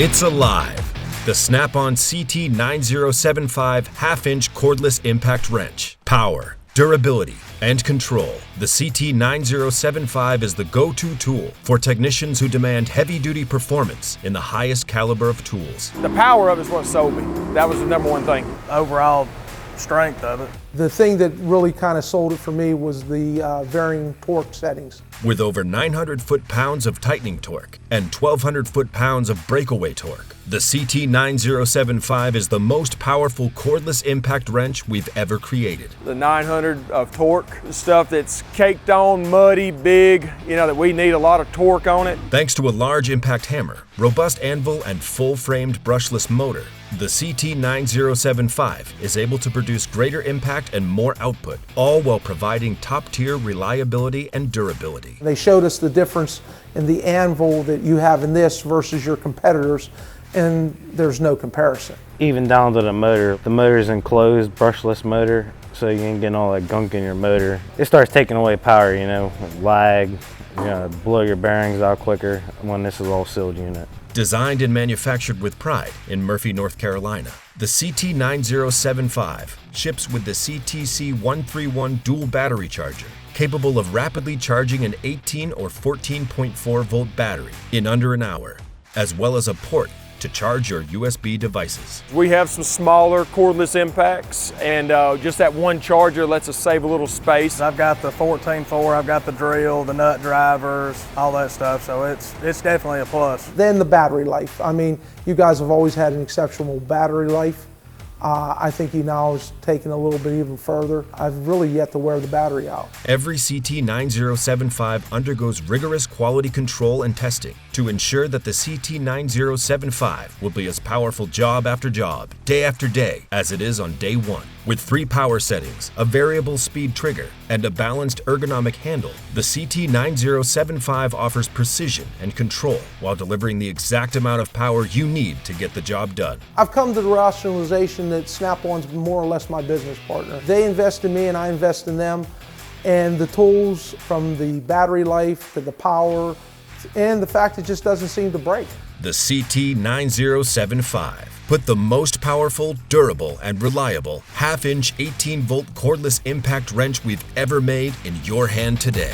It's alive. The Snap-on CT9075 half-inch cordless impact wrench. Power, durability, and control. The CT9075 is the go-to tool for technicians who demand heavy-duty performance in the highest caliber of tools. The power of it is what sold me. That was the number one thing. Overall strength of it. The thing that really kind of sold it for me was the varying torque settings. With over 900 foot-pounds of tightening torque and 1,200 foot-pounds of breakaway torque, the CT9075 is the most powerful cordless impact wrench we've ever created. The 900 of torque, the stuff that's caked on, muddy, big, that we need a lot of torque on it. Thanks to a large impact hammer, robust anvil, and full-framed brushless motor, the CT9075 is able to produce greater impact and more output, all while providing top-tier reliability and durability. They showed us the difference in the anvil that you have in this versus your competitors, and there's no comparison. Even down to the motor. The motor is enclosed, brushless motor, so you ain't getting all that gunk in your motor. It starts taking away power, lag, blow your bearings out quicker when this is all sealed unit. Designed and manufactured with pride in Murphy, North Carolina, the CT9075 ships with the CTC131 dual battery charger, capable of rapidly charging an 18 or 14.4 volt battery in under an hour, as well as a port to charge your USB devices. We have some smaller cordless impacts, and just that one charger lets us save a little space. I've got the 14.4, I've got the drill, the nut drivers, all that stuff, so it's definitely a plus. Then the battery life. I mean, you guys have always had an exceptional battery life. I think you now is taking a little bit even further. I've really yet to wear the battery out. Every CT9075 undergoes rigorous quality control and testing to ensure that the CT9075 will be as powerful job after job, day after day, as it is on day one. With 3 power settings, a variable speed trigger, and a balanced ergonomic handle, the CT9075 offers precision and control while delivering the exact amount of power you need to get the job done. I've come to the rationalization that Snap-on's more or less my business partner. They invest in me and I invest in them, and the tools, from the battery life to the power and the fact it just doesn't seem to break. The CT9075. Put the most powerful, durable, and reliable half-inch 18-volt cordless impact wrench we've ever made in your hand today.